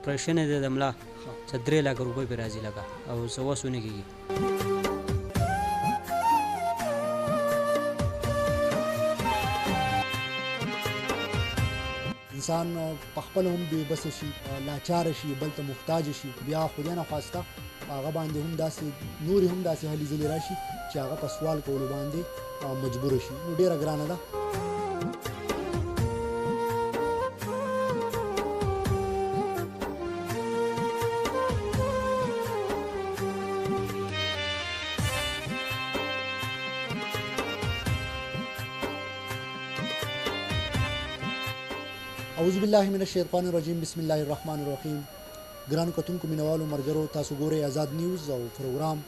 اپریشن یې د ملا څه 3 لک روپۍ پرې راځي لکه او څه وس ونه کېږي. انسان په خپل هم بې بسه شي، لاچاره شي، بل ته محتاج شي، بیا خدای نخواسته هغه باندې هم داسې نورې هم داسې هلې ځلې راشي چې هغه په سوال کولو باندې مجبوره شي. نو ډېره ګرانه ده. اعوذ بالله من الشیطان الرجیم. بسم الله الرحمن الرحیم. ګرانو کتونکو، مینوالو، ملګرو، تاسو ګورئ آزاد نیوز او پروګرام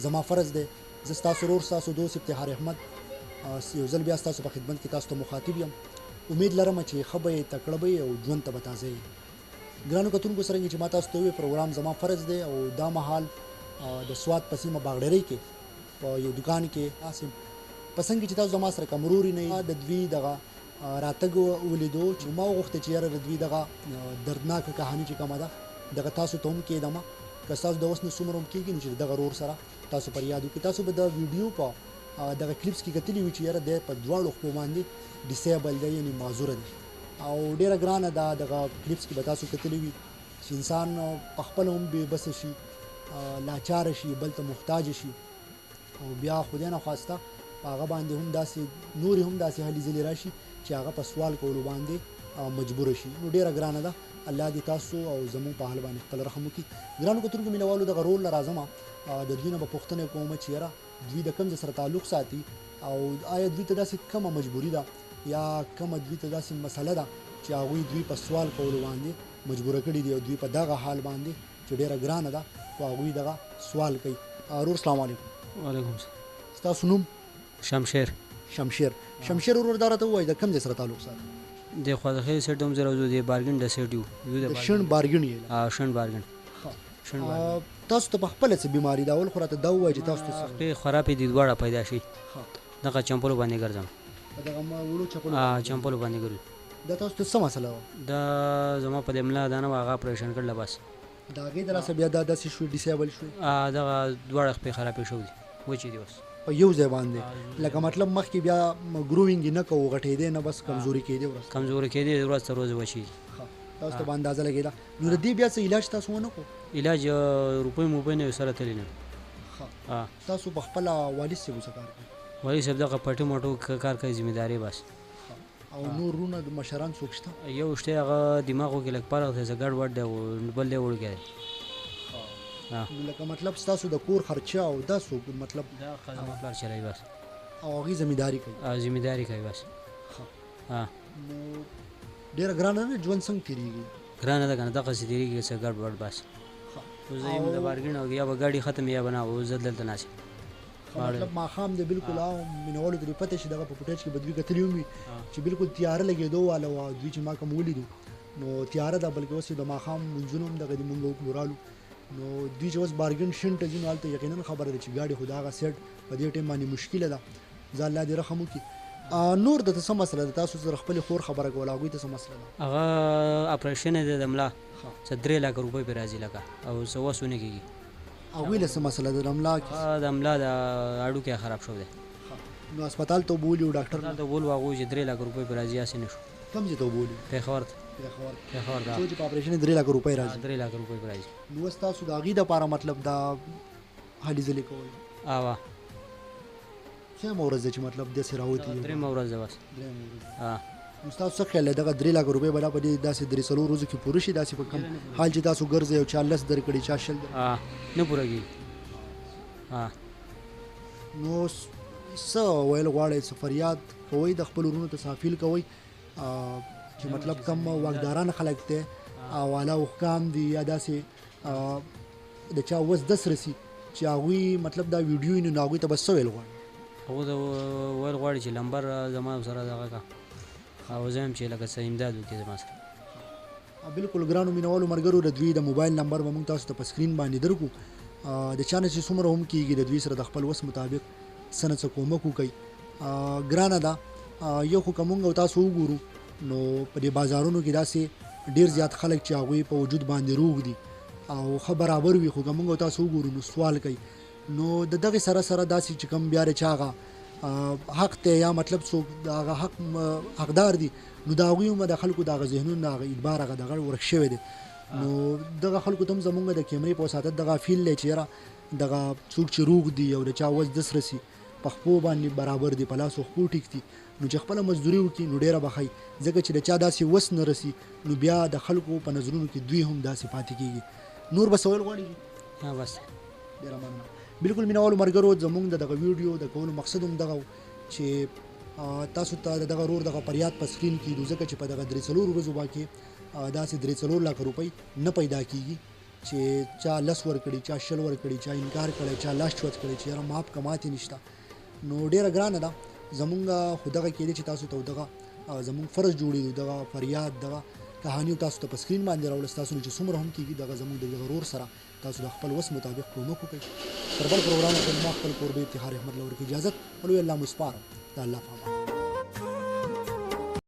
زما فرض دی. زه ستاسو ورور، ستاسو دوست افتخار احمد یو ځل بیا ستاسو په خدمت کې تاسو ته مخاطب یم. امید لرم چې ښه به یې، تکړه به یې او ژوند ته به تازه یې. ګرانو کتونکو، څرنګه چې ما تاسو ته وویل پروګرام زما فرض دی او دا مهال د سوات په سیمه باغډرۍ کې په یو دوکان کې په څنګ کې چې تاسو زما سره کمروري نه د دوی دغه راتګ ولیدو چې ما وغوښته چې یاره د دوی دغه دردناکه کهاني چې کومه ده دغه تاسو ته هم کېږدمه. که ستاسو د اوس نه څومره هم کېږي نو چې دغه ورور سره تاسو پر یاد وکړئ. تاسو به د ویډیو په دغه کلیپس کې کتلي وي چې یاره دی په دواړو خپو باندې ډیسیبل دی، یعنې معذوره دی او ډېره ګرانه ده. دغه کلیپس کې به تاسو کتلي وي چې انسان په خپله هم بې بسه شي، لاچاره شي، بل ته محتاج شي او بیا خدای نخواسته په هغه باندې هم داسې نورې هم داسې هلې ځلې راشي چې هغه په سوال کولو باندې مجبوره شي. نو ډېره ګرانه ده. الله دې تاسو او زموږ په حال باندې خپل رحم وکړي. ګرانو کتونکو، مینوالو، دغه رول نه راځم د دوی نه به پوښتنه کوم چې یاره دوی د کوم ځای سره تعلق ساتي او آیا دوی ته داسې کومه مجبوري ده یا کومه دوی ته داسې مسله ده چې هغوی دوی په سوال کولو باندې مجبوره کړي دي او دوی په دغه حال باندې چې ډېره ګرانه ده خو هغوی دغه سوال کوي. ورور سلام علیکم. وعلیکم السلام. ستاسو نوم؟ شمشیر. شمشیر ورور، دا راته ووایي د کوم ځای سره تعلق ساتي؟ د خواخې سیټ هم زه راوځو، د بارګن د سیټ یو د شن بارګن یې. شن بارګن. تاسو ته په خپله څه بیماري ده؟ اول خو راته دا ووایي چې تاسو ته خرابې دي دواړه پیدا شي. دغه چمپلو باندې ګرځم. دغه وړو چمپلو باندې ګرځم. دا تاسو ته څه مسله وه؟ دا زما په دې ملا دا نه وه، هغه اپریشن کړله بس. د هغې د لاسه بیا دا داسې شوي ډیسیبل شوي؟ دغه دواړه خپې خرابې شوي دي، وچې دي اوس په یو ځای باندې. لکه مطلب مخکې بیا ګروینګ نه کوو، غټېدې نه، بس کمزوري کېدې کمزوري کېدې ورځ تر ورځې وچې دي. تاسو ته به اندازه لګېده. نو د دې بیا څه علاج تاسو ونه کړو؟ علاج روپۍ موپۍ نه سره تللی نه. تاسو په خپله والد صاحب څه کار کوي؟ والد صاحب دغه پټي موټو کار کوي، ذمهداري بس. او نور وروڼه د مشران څوک شته؟ یو شته، هغه دماغو کې لږ پرغ دی، ګډ وډ دی، بل دی وړوکی دی. لکه مطلب ستاسو د کور خرچه او دا څوک مطلب دا زما پلار چلوي بس او هغې ذمهداري کوي؟ ذمهداري کوي بس. نو ډېره ګرانه ده. ژوند څنګه تېرېږي؟ ګرانه ده که نه، دغسې تېرېږي څه ګډ وډ بس. زه یم د بارګین او یا به ګاډي ختم یا به نه، او زه دلته ناست یم. مطلب ماښام دی بالکل. او مینوالو ته دې پته شي دغه په فوټیج کې به دوی کتلي هم وي چې بالکل تیاره لګېدو واله وه. دوی چې ما کوم ولیدو نو تیاره ده، بلکې اوس د ماښام لمونځونه هم دغه دې مونږ وکړو رالو. نو دوی چې اوس بارګن شین ته ځي نو هلته یقینا خبره ده چې ګاډي خو د هغه سیټ په دې ټایم باندې مشکله ده. زه الله دې رحم وکړي. نور درته څه مسله ده؟ تاسو سره خپلې خور خبره کوله، هغوی ته څه مسله ده؟ هغه اپریشن یې دی د ملا څه 3 لک روپۍ پرې راځي لکه او څه وس ونه کېږي. هغوی له څه مسله ده؟ د ملا د ملا د هډوکی خراب شوی دی. نو هسپتال ته وبولي او ډاکټر ته وبولو، هغوی چې 3 لک روپۍ پرې راځي هسې نه شو. کوم ځای ته وبولي؟ پېښور ته. پېښور ته چې په اپریشن یې 3 لک روپۍ راځي. 3 لک روپۍ پرې راځي. نو اوس تاسو د هغې دپاره مطلب دا هلې ځلې کوئ؟ څومره ورځ ده چې مطلب داسې راوتي؟ 3 ورځ ده بس. نو ستاسو څه خیال دی دغه 3 لک روپۍ به دا په دې داسې 3-4 ورځو کې پوره شي؟ داسې په کوم حال چې تاسو ګرځئ او چا 10 درکړي، چا 20 نه پوره کېږي. نو څه ویل غواړئ؟ څه فریاد کوئ د خپلو وروڼو ته؟ څه اپیل کوئ چې مطلب کم واکداران خلک دی او اعلی حکام دي یا داسې د چا وس دس رسي چې هغوی مطلب دا ویډیو ویني نو هغوی ته به څه ویل غواړي؟ هغوی ته ویل غواړي چې لمبر زما سره دغه کا او زه هم چې لکه څه امداد وکړي زما سره. بالکل ګرانو مینوالو ملګرو، د دوی د موبایل نمبر به موږ تاسو ته په سکرین باندې درکړو. د چا نه چې څومره هم کېږي د دوی سره د خپل وس مطابق څه نه څه کومک وکړئ. ګرانه ده. یو خو که موږ او تاسو وګورو نو په دې بازارونو کې داسې ډېر زیات خلک چې هغوی په وجود باندې روغ دي او ښه برابر وي، خو که موږ تاسو وګورو نو سوال کوي. نو د دغې سره سره داسې چې کوم بیا چې هغه حق دی یا مطلب څوک د هغه حقدار دي، نو د هغوی هم د خلکو د هغه ذهنونو د هغه اعتبار هغه دغه ورک شوی دی. نو دغه خلکو ته هم زمونږ د کیمرې په وساتت دغه فیل دی چې یاره دغه څوک چې روغ دي او د چا وس دس رسي په خپو باندې برابر دي، په لاسو خپو ټیک دي، نو چې خپله مزدوري وکړي نو ډېره به ښایي، ځکه چې د چا داسې وس نه رسي نو بیا د خلکو په نظرونو کې دوی هم داسې پاتې کېږي. نور به څه ویل غواړي؟ بس ډېره مننه. بالکل مینوالو ملګرو، زموږ د دغه ویډیو د کولو مقصد هم دغه چې تاسو ته د دغه رور دغه فریاد په سکرین کې کېږدو، ځکه چې په دغه 3-4 ورځو باندې داسې 3-4 لکه روپۍ نه پیدا کېږي چې چا 10 ورکړي، چا 20 ورکړي، چا انکار کړی، چا لاس چوت کړی چې یاره معاف که ماتې نشته. نو ډېره ګرانه ده زمونږ خو دغه کېدی چې تاسو ته دغه زمونږ فرض جوړېږي دغه فریاد دغه کهاني تاسو ته په سکرین باندې راوړل، ستاسو نه چې څومره هم کېږي دغه زمونږ د دغه رور سره تاسو د خپل وس مطابق کومک وکړئ. تر بل پروګرام پورې ما خپل کوربه افتخار احمد له ورکې اجازت ولوی الله مو سپارم. د الله په امان.